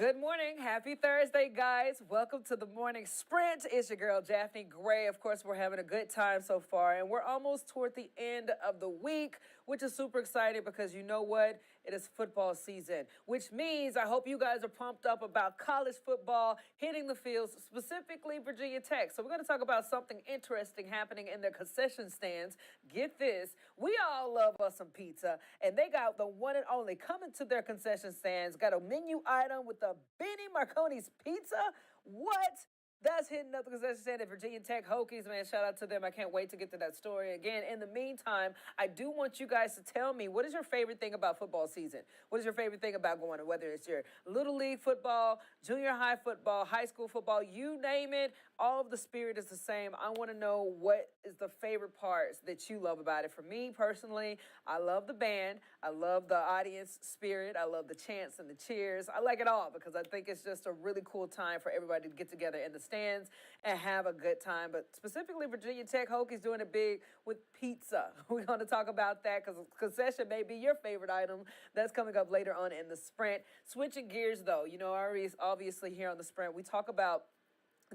Good morning. Happy Thursday, guys. Welcome to the morning sprint. It's your girl, Daphne Gray. Of course, we're having a good time so far, and we're almost toward the end of the week, which is super exciting because you know what? It is football season, which means I hope you guys are pumped up about college football hitting the fields, specifically Virginia Tech. So, we're going to talk about something interesting happening in their concession stands. Get this, we all love us some pizza, and they got the one and only coming to their concession stands, got a menu item with the Benny Marconi's pizza. What? That's hitting up the concession stand at Virginia Tech Hokies, man. Shout out to them. I can't wait to get to that story again. In the meantime, I do want you guys to tell me, what is your favorite thing about football season? What is your favorite thing about going, whether it's your little league football, junior high football, high school football, you name it, all of the spirit is the same. I want to know what is the favorite parts that you love about it. For me personally, I love the band. I love the audience spirit. I love the chants and the cheers. I like it all because I think it's just a really cool time for everybody to get together in the stands and have a good time. But specifically, Virginia Tech Hokies doing it big with pizza. We're going to talk about that because concession may be your favorite item. That's coming up later on in the sprint. Switching gears, though, you know, obviously here on the sprint, we talk about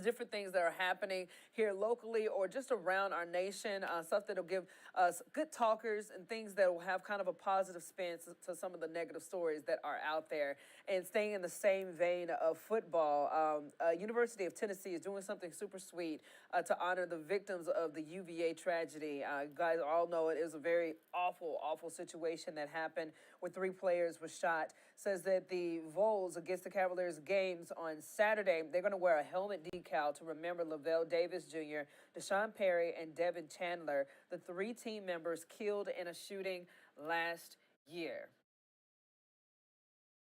different things that are happening here locally or just around our nation, stuff that'll give us good talkers and things that will have kind of a positive spin to some of the negative stories that are out there. And staying in the same vein of football, University of Tennessee is doing something super sweet to honor the victims of the UVA tragedy. You guys all know it was a very awful, awful situation that happened where 3 players were shot. Says that the Vols against the Cavaliers games on Saturday, they're going to wear a helmet decal to remember Lavelle Davis Jr., Deshaun Perry, and Devin Chandler, the 3 team members killed in a shooting last year.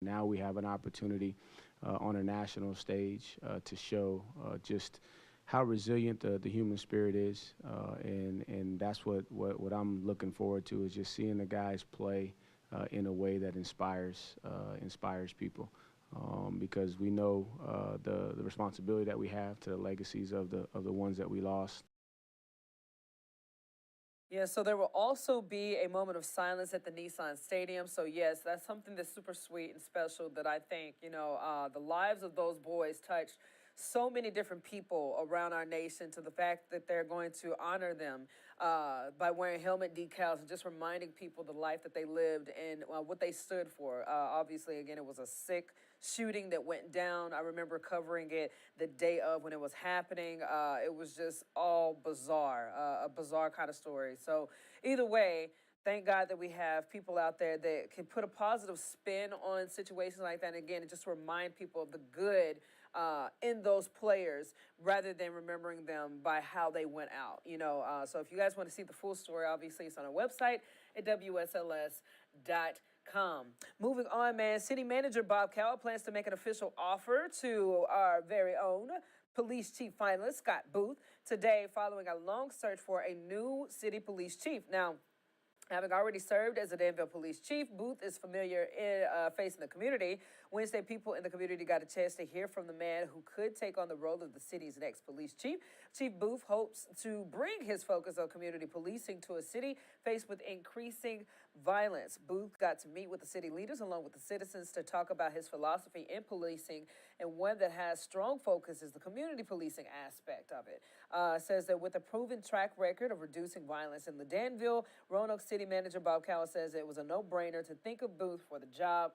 Now we have an opportunity on a national stage to show just how resilient the human spirit is, and that's what I'm looking forward to, is just seeing the guys play in a way that inspires people, because we know the responsibility that we have to the legacies of the ones that we lost. Yeah, so there will also be a moment of silence at the Nissan Stadium. So, yes, that's something that's super sweet and special that I think, the lives of those boys touched so many different people around our nation, to the fact that they're going to honor them by wearing helmet decals and just reminding people the life that they lived and what they stood for. Obviously, again, it was a sick shooting that went down. I remember covering it the day of when it was happening. It was just all bizarre, a bizarre kind of story. So either way, thank God that we have people out there that can put a positive spin on situations like that. And again, just remind people of the good in those players rather than remembering them by how they went out. So if you guys want to see the full story, obviously it's on our website at WSLS.com. Moving on, man, City Manager Bob Cowell plans to make an official offer to our very own police chief finalist, Scott Booth, today following a long search for a new city police chief. Now, having already served as a Danville police chief, Booth is familiar in facing the community. Wednesday, people in the community got a chance to hear from the man who could take on the role of the city's next police chief. Chief Booth hopes to bring his focus on community policing to a city faced with increasing violence. Booth got to meet with the city leaders along with the citizens to talk about his philosophy in policing, and one that has strong focus is the community policing aspect of it. Says that with a proven track record of reducing violence in the Danville, Roanoke City Manager Bob Cowell says it was a no-brainer to think of Booth for the job.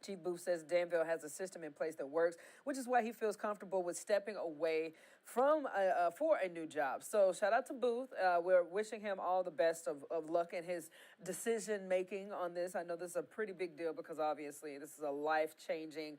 Chief Booth says Danville has a system in place that works, which is why he feels comfortable with stepping away from for a new job. So shout out to Booth. We're wishing him all the best of luck in his decision making on this. I know this is a pretty big deal because obviously this is a life-changing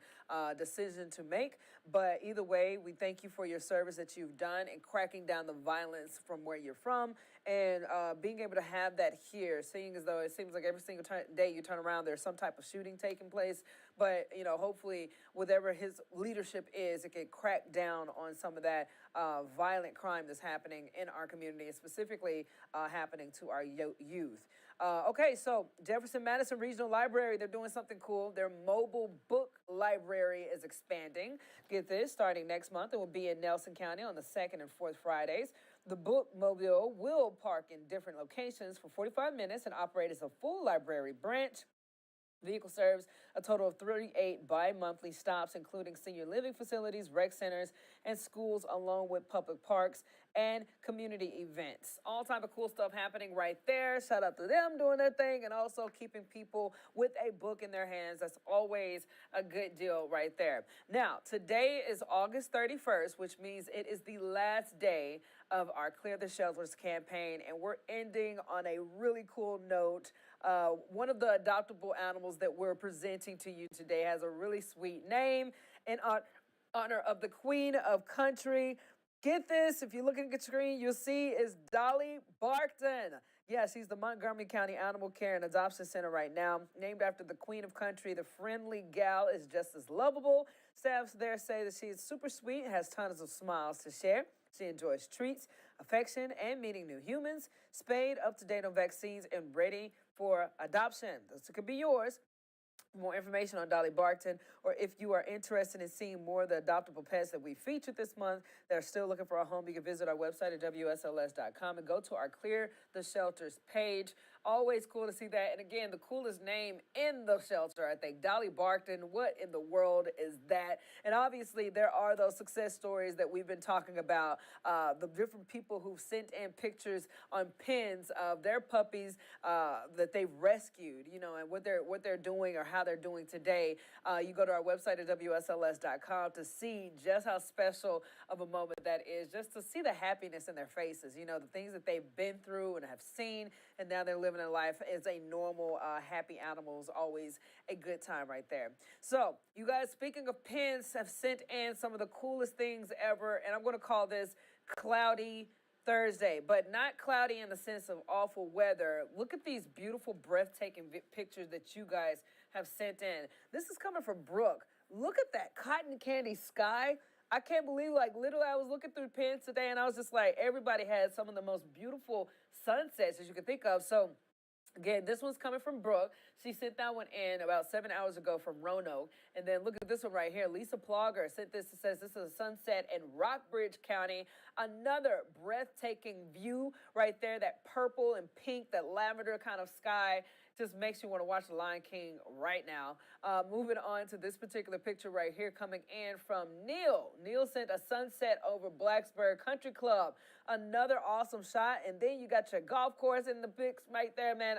decision to make. But either way, we thank you for your service that you've done in cracking down the violence from where you're from, and being able to have that here, seeing as though it seems like every single day you turn around, there's some type of shooting taking place. But, hopefully, whatever his leadership is, it can crack down on some of that violent crime that's happening in our community, and specifically happening to our youth. Okay, so Jefferson Madison Regional Library, they're doing something cool. Their mobile book library is expanding. Get this, starting next month, it will be in Nelson County on the 2nd and 4th Fridays. The book mobile will park in different locations for 45 minutes and operate as a full library branch. Vehicle serves a total of 38 bi-monthly stops, including senior living facilities, rec centers, and schools, along with public parks and community events. All type of cool stuff happening right there. Shout out to them doing their thing and also keeping people with a book in their hands. That's always a good deal right there. Now, today is August 31st, which means it is the last day of our Clear the Shelters campaign, and we're ending on a really cool note. One of the adoptable animals that we're presenting to you today has a really sweet name in honor of the Queen of Country. Get this, if you look at the screen, you'll see is Dolly Barkton. Yeah, she's the Montgomery County Animal Care and Adoption Center right now. Named after the Queen of Country, the friendly gal is just as lovable. Staff there say that she is super sweet, has tons of smiles to share. She enjoys treats, affection, and meeting new humans. Spayed, up to date on vaccines, and ready for adoption. This could be yours. More information on Dolly Barkton, or if you are interested in seeing more of the adoptable pets that we featured this month that are still looking for a home, you can visit our website at WSLS.com and go to our Clear the Shelters page. Always cool to see that. And again, the coolest name in the shelter, I think, Dolly Barkton. What in the world is that? And obviously, there are those success stories that we've been talking about. The different people who've sent in pictures on pins of their puppies that they've rescued, you know, and what they're doing or how they're doing today. You go to our website at WSLS.com to see just how special of a moment that is, just to see the happiness in their faces, you know, the things that they've been through and have seen, and now they're living a life as a normal, happy animal is always a good time right there. So, you guys, speaking of pins, have sent in some of the coolest things ever, and I'm going to call this Cloudy Thursday, but not cloudy in the sense of awful weather. Look at these beautiful, breathtaking pictures that you guys have sent in. This is coming from Brooke. Look at that cotton candy sky. I can't believe, like, literally, I was looking through pins today, and I was just like, everybody had some of the most beautiful sunsets as you could think of. So, again, this one's coming from Brooke. She sent that one in about 7 hours ago from Roanoke. And then look at this one right here. Lisa Plogger sent this. It says this is a sunset in Rockbridge County. Another breathtaking view right there. That purple and pink, that lavender kind of sky just makes you want to watch The Lion King right now. Moving on to this particular picture right here coming in from Neil. Neil sent a sunset over Blacksburg Country Club. Another awesome shot. And then you got your golf course in the pics right there, man.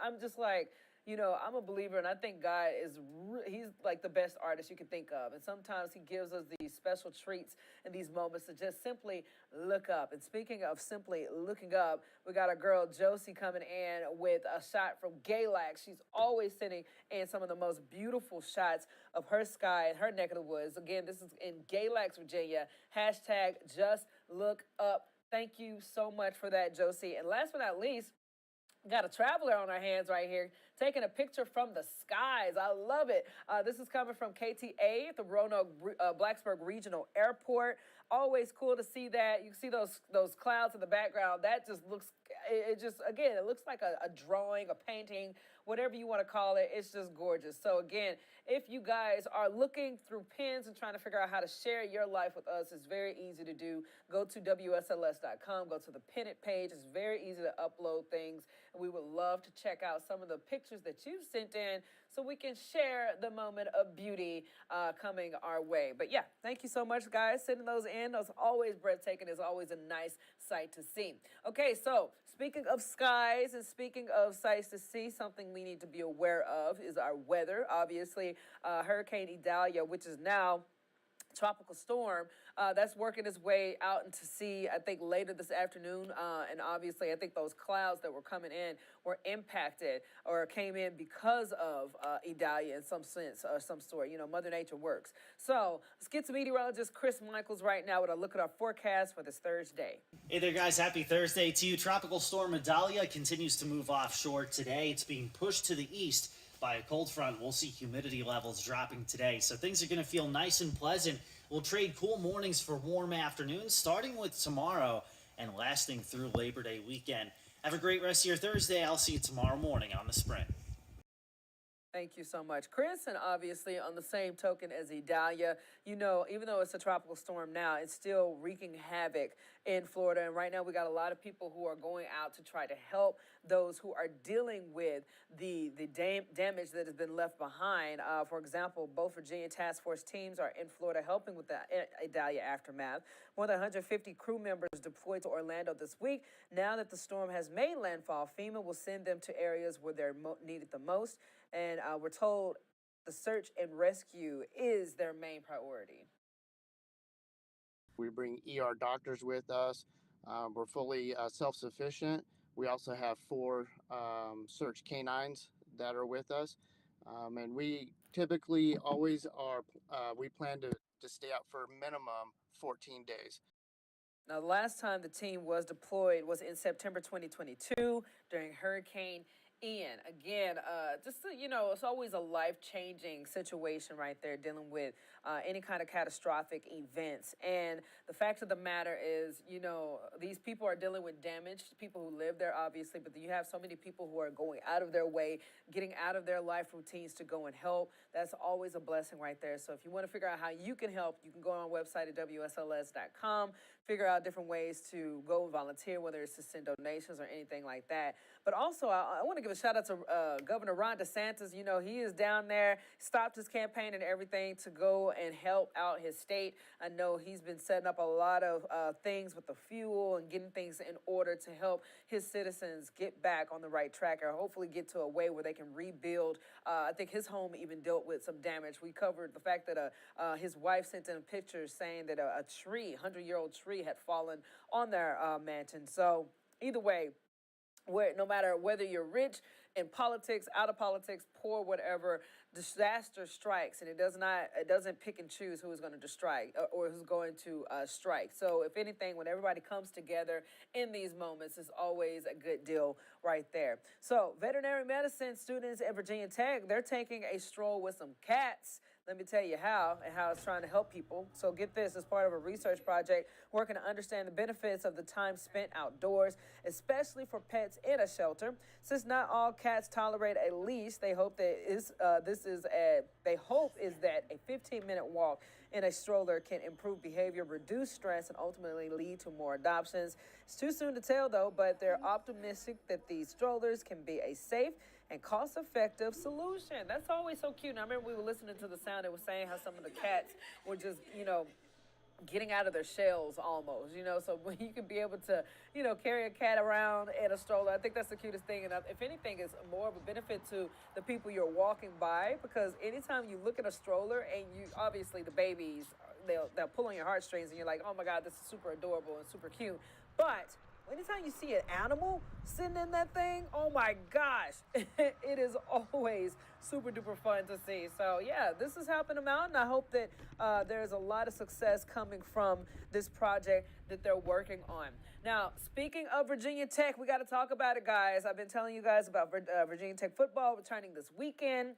I'm just like, you know, I'm a believer, and I think God he's like the best artist you can think of. And sometimes he gives us these special treats and these moments to just simply look up. And speaking of simply looking up, we got our girl Josie coming in with a shot from Galax. She's always sending in some of the most beautiful shots of her sky and her neck of the woods. Again, this is in Galax, Virginia. Hashtag just look up. Thank you so much for that, Josie. And last but not least, got a traveler on our hands right here, taking a picture from the skies. I love it. This is coming from KTA at the Roanoke Blacksburg Regional Airport. Always cool to see that. You can see those clouds in the background. That just looks, it just, again, it looks like a drawing, a painting, whatever you want to call it. It's just gorgeous. So again, if you guys are looking through pins and trying to figure out how to share your life with us, it's very easy to do. Go to WSLS.com, go to the pin it page. It's very easy to upload things. And we would love to check out some of the pictures that you've sent in so we can share the moment of beauty coming our way. But yeah, thank you so much, guys, sending those in. Those always breathtaking. It's always a nice sight to see. Okay, so speaking of skies and speaking of sights to see, something we need to be aware of is our weather. Obviously, Hurricane Idalia, which is now tropical storm, that's working its way out into sea, I think, later this afternoon. And obviously, I think those clouds that were coming in were impacted or came in because of Idalia in some sense or some sort. You know, Mother Nature works. So let's get to meteorologist Chris Michaels right now with a look at our forecast for this Thursday. Hey there, guys. Happy Thursday to you. Tropical storm Idalia continues to move offshore today. It's being pushed to the east by a cold front. We'll see humidity levels dropping today, so things are going to feel nice and pleasant. We'll trade cool mornings for warm afternoons, starting with tomorrow and lasting through Labor Day weekend. Have a great rest of your Thursday. I'll see you tomorrow morning on The Sprint. Thank you so much, Chris. And obviously, on the same token as Idalia, even though it's a tropical storm now, it's still wreaking havoc in Florida. And right now, we got a lot of people who are going out to try to help those who are dealing with the damage that has been left behind. For example, both Virginia task force teams are in Florida helping with the Idalia aftermath. More than 150 crew members deployed to Orlando this week. Now that the storm has made landfall, FEMA will send them to areas where they're needed the most. And we're told the search and rescue is their main priority. We bring ER doctors with us. We're fully self-sufficient. We also have 4 search canines that are with us. And we typically always are, we plan to stay out for a minimum 14 days. Now, the last time the team was deployed was in September 2022 during Hurricane Ian. Again, it's always a life-changing situation right there, dealing with any kind of catastrophic events. And the fact of the matter is, these people are dealing with damage, people who live there, obviously, but you have so many people who are going out of their way, getting out of their life routines to go and help. That's always a blessing right there. So if you want to figure out how you can help, you can go on our website at WSLS.com, figure out different ways to go and volunteer, whether it's to send donations or anything like that. But also, I want to give a shout out to Governor Ron DeSantis. He is down there, stopped his campaign and everything to go and help out his state. I know he's been setting up a lot of things with the fuel and getting things in order to help his citizens get back on the right track, or hopefully get to a way where they can rebuild. I think his home even dealt with some damage. We covered the fact that his wife sent him pictures saying that a tree, 100-year-old tree, had fallen on their mansion. So either way, no matter whether you're rich, in politics, out of politics, poor, whatever, disaster strikes, and it doesn't pick and choose who is going to strike or who's going to strike. So if anything, when everybody comes together in these moments, it's always a good deal right there. So veterinary medicine students at Virginia Tech, they're taking a stroll with some cats. Let me tell you how it's trying to help people. So get this, as part of a research project working to understand the benefits of the time spent outdoors, especially for pets in a shelter. Since not all cats tolerate a leash, they hope that a 15-minute walk in a stroller can improve behavior, reduce stress, and ultimately lead to more adoptions. It's too soon to tell, though, but they're optimistic that these strollers can be a safe and cost-effective solution. That's always so cute. And I remember we were listening to the sound. It was saying how some of the cats were just, getting out of their shells almost, so when you can be able to, carry a cat around in a stroller, I think that's the cutest thing. And if anything, it's more of a benefit to the people you're walking by, because anytime you look at a stroller and obviously the babies, they'll pull on your heartstrings and you're like, oh my God, this is super adorable and super cute. But anytime you see an animal sitting in that thing, oh my gosh, it is always super duper fun to see. So yeah, this is helping them out, and I hope that there's a lot of success coming from this project that they're working on. Now, speaking of Virginia Tech, we got to talk about it, guys. I've been telling you guys about Virginia Tech football returning this weekend.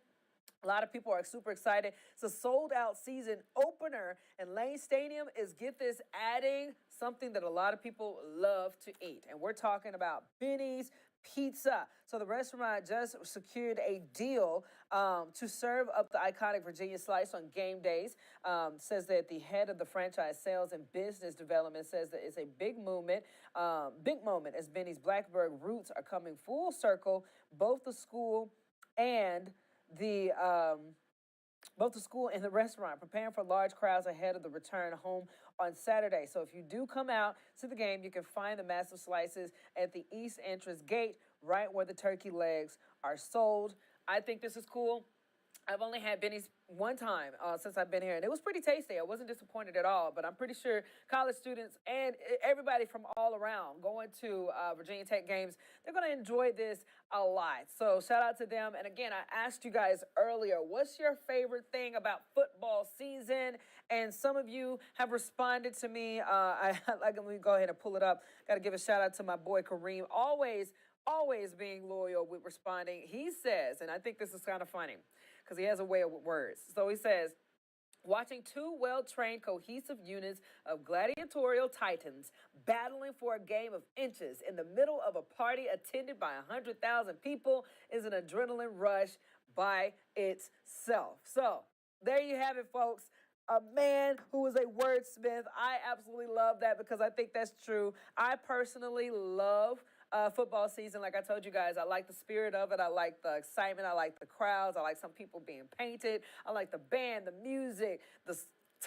A lot of people are super excited. It's a sold-out season opener, and Lane Stadium is, get this, adding something that a lot of people love to eat. And we're talking about Benny's Pizza. So the restaurant just secured a deal to serve up the iconic Virginia slice on game days. Says that the head of the franchise sales and business development says that it's a big moment as Benny's Blacksburg roots are coming full circle. Both the school and the restaurant preparing for large crowds ahead of the return home on Saturday. So if you do come out to the game, you can find the massive slices at the east entrance gate, right where the turkey legs are sold. I think this is cool. I've only had Benny's one time since I've been here, and it was pretty tasty. I wasn't disappointed at all, but I'm pretty sure college students and everybody from all around going to Virginia Tech games, they're going to enjoy this a lot. So shout out to them. And again, I asked you guys earlier, what's your favorite thing about football season? And some of you have responded to me. Let me go ahead and pull it up. Got to give a shout out to my boy Kareem, always being loyal with responding. He says, and I think this is kind of funny, because he has a way of words. So he says, watching two well-trained, cohesive units of gladiatorial titans battling for a game of inches in the middle of a party attended by 100,000 people is an adrenaline rush. by itself. So there you have it, folks. A man who is a wordsmith. I absolutely love that because I think that's true. I personally love football season. Like I told you guys, I like the spirit of it. I like the excitement. I like the crowds. I like some people being painted. I like the band, the music, the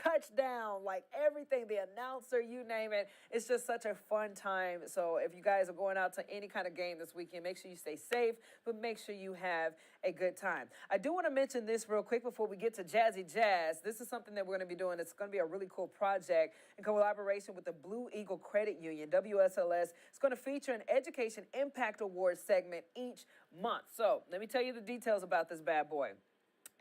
touchdown, like everything, the announcer, you name it. It's just such a fun time. So if you guys are going out to any kind of game this weekend, make sure you stay safe, but make sure you have a good time. I do want to mention this real quick before we get to Jazzy Jazz. This is something that we're going to be doing. It's going to be a really cool project in collaboration with the Blue Eagle Credit Union, WSLS. It's going to feature an Education Impact Award segment each month. So let me tell you the details about this bad boy.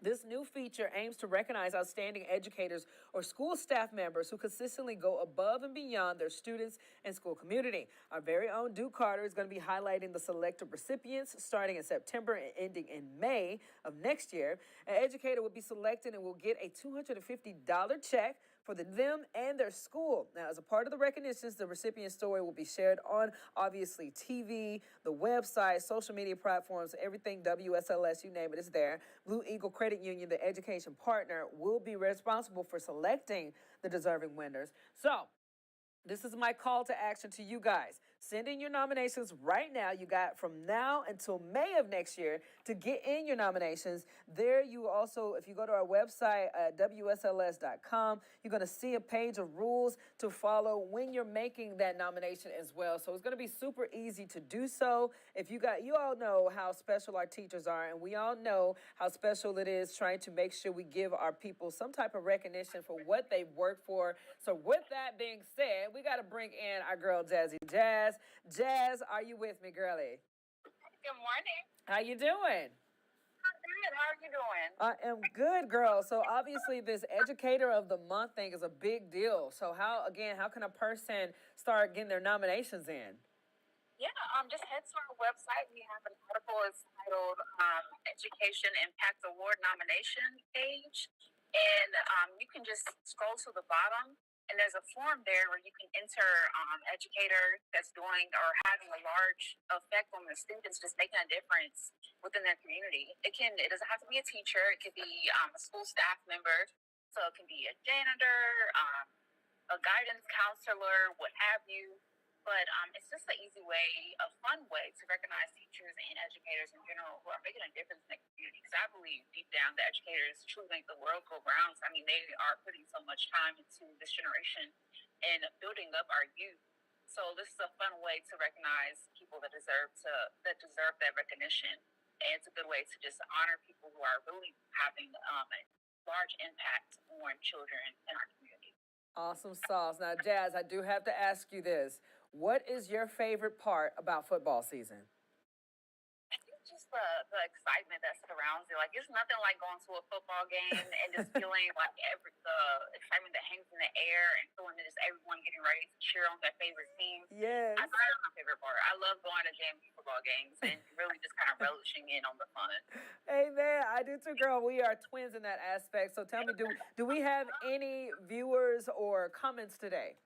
This new feature aims to recognize outstanding educators or school staff members who consistently go above and beyond their students and school community. Our very own Duke Carter is going to be highlighting the selected recipients starting in September and ending in May of next year. An educator will be selected and will get a $250 check for them and their school. Now, as a part of the recognitions, the recipient story will be shared on, obviously, TV, the website, social media platforms, everything WSLS, you name it, is there. Blue Eagle Credit Union, the education partner, will be responsible for selecting the deserving winners. So, this is my call to action to you guys. Send in your nominations right now. You got from now until May of next year to get in your nominations. There you also, if you go to our website at WSLS.com, you're going to see a page of rules to follow when you're making that nomination as well. So it's going to be super easy to do so. If you all know how special our teachers are, and we all know how special it is trying to make sure we give our people some type of recognition for what they've worked for. So with that being said, we got to bring in our girl Jazzy Jazz. Jazz, are you with me, girlie? Good morning. How you doing? I'm good. How are you doing? I am good, girl. So obviously this Educator of the Month thing is a big deal. So how can a person start getting their nominations in? Yeah, just head to our website. We have an article. It's titled Education Impact Award Nomination Page. And you can just scroll to the bottom. And there's a form there where you can enter educator that's doing or having a large effect on the students, just making a difference within their community. It doesn't have to be a teacher. It could be a school staff member. So it can be a janitor, a guidance counselor, what have you. But it's just an easy way, a fun way to recognize teachers and educators in general who are making a difference in the community. Because I believe deep down that educators truly make the world go round. I mean, they are putting so much time into this generation and building up our youth. So this is a fun way to recognize people that deserve that recognition. And it's a good way to just honor people who are really having a large impact on children in our community. Awesome sauce. Now, Jazz, I do have to ask you this. What is your favorite part about football season? I think just the excitement that surrounds it. Like, it's nothing like going to a football game and just feeling like the excitement that hangs in the air and feeling just everyone getting ready to cheer on their favorite team. Yes. I think that's my favorite part. I love going to JMU football games and really just kind of relishing in on the fun. Hey, man, I do too, girl. We are twins in that aspect. So tell me, do we have any viewers or comments today?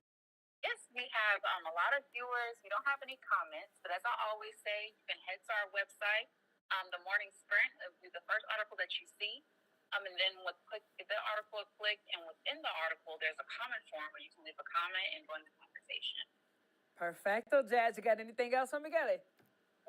Yes, we have a lot of viewers. We don't have any comments, but as I always say, you can head to our website. The Morning Sprint will be the first article that you see. And then get that article clicked, and within the article, there's a comment form where you can leave a comment and go into conversation. Perfecto, Jazz. You got anything else for me, Kelly?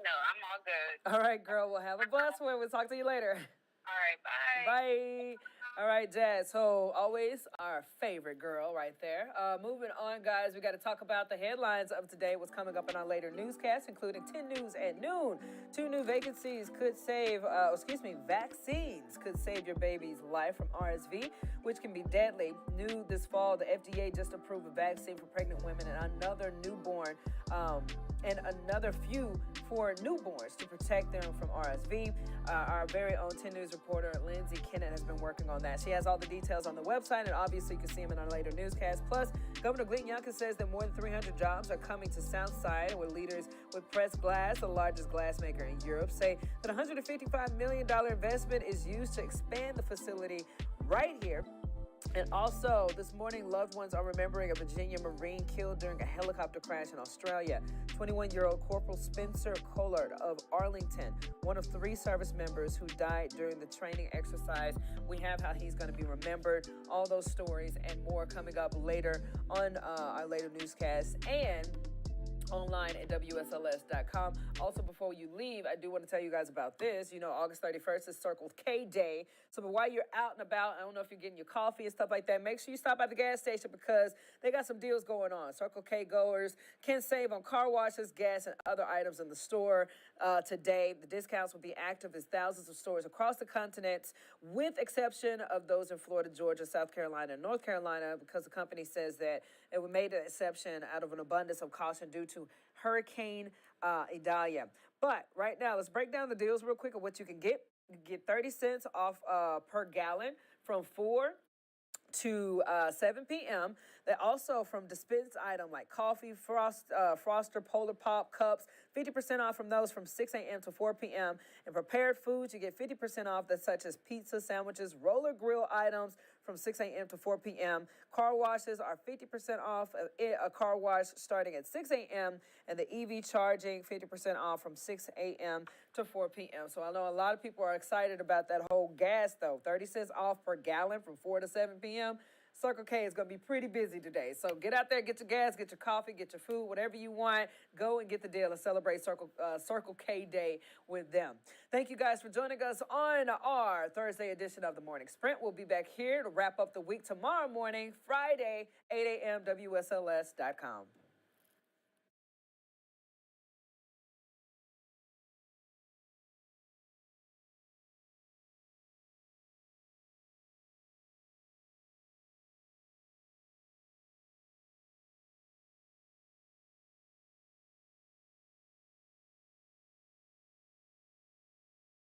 No, I'm all good. All right, girl. We'll have a blessed one. We'll talk to you later. All right, bye. Bye. All right, Jazz. So always our favorite girl right there. Moving on, guys, we got to talk about the headlines of today, what's coming up in our later newscast, including 10 News at noon. 2 new vaccines could save your baby's life from RSV, which can be deadly. New this fall, the FDA just approved a vaccine for pregnant women and another newborn, and another few for newborns to protect them from RSV. Our very own 10 News reporter, Lindsay Kennett, has been working on that. She has all the details on the website, and obviously you can see them in our later newscast. Plus, Governor Glenn Youngkin says that more than 300 jobs are coming to Southside, with leaders with Press Glass, the largest glass maker in Europe, say that $155 million investment is used to expand the facility right here And also, this morning, loved ones are remembering a Virginia Marine killed during a helicopter crash in Australia. 21-year-old Corporal Spencer Collard of Arlington, one of 3 service members who died during the training exercise. We have how he's going to be remembered. All those stories and more coming up later on our later newscasts and online at WSLS.com. Also, before you leave, I do want to tell you guys about this. You know, August 31st is Circle K Day. So while you're out and about, I don't know if you're getting your coffee and stuff like that, make sure you stop at the gas station because they got some deals going on. Circle K goers can save on car washes, gas, and other items in the store today. The discounts will be active in thousands of stores across the continent, with exception of those in Florida, Georgia, South Carolina, and North Carolina, because the company says that it made an exception out of an abundance of caution due to Hurricane Idalia. But right now, let's break down the deals real quick of what you can get. You can get 30 cents off per gallon from 4 to 7 p.m. They also from dispense item like coffee, Froster, Polar Pop cups, 50% off from those from 6 a.m. to 4 p.m. And prepared foods, you get 50% off that's such as pizza, sandwiches, roller grill items from 6 a.m. to 4 p.m. Car washes are 50% off a car wash starting at 6 a.m. and the EV charging 50% off from 6 a.m. to 4 p.m. So I know a lot of people are excited about that whole gas though. 30 cents off per gallon from 4 to 7 p.m. Circle K is going to be pretty busy today. So get out there, get your gas, get your coffee, get your food, whatever you want. Go and get the deal and celebrate Circle K Day with them. Thank you guys for joining us on our Thursday edition of the Morning Sprint. We'll be back here to wrap up the week tomorrow morning, Friday, 8 a.m. WSLS.com.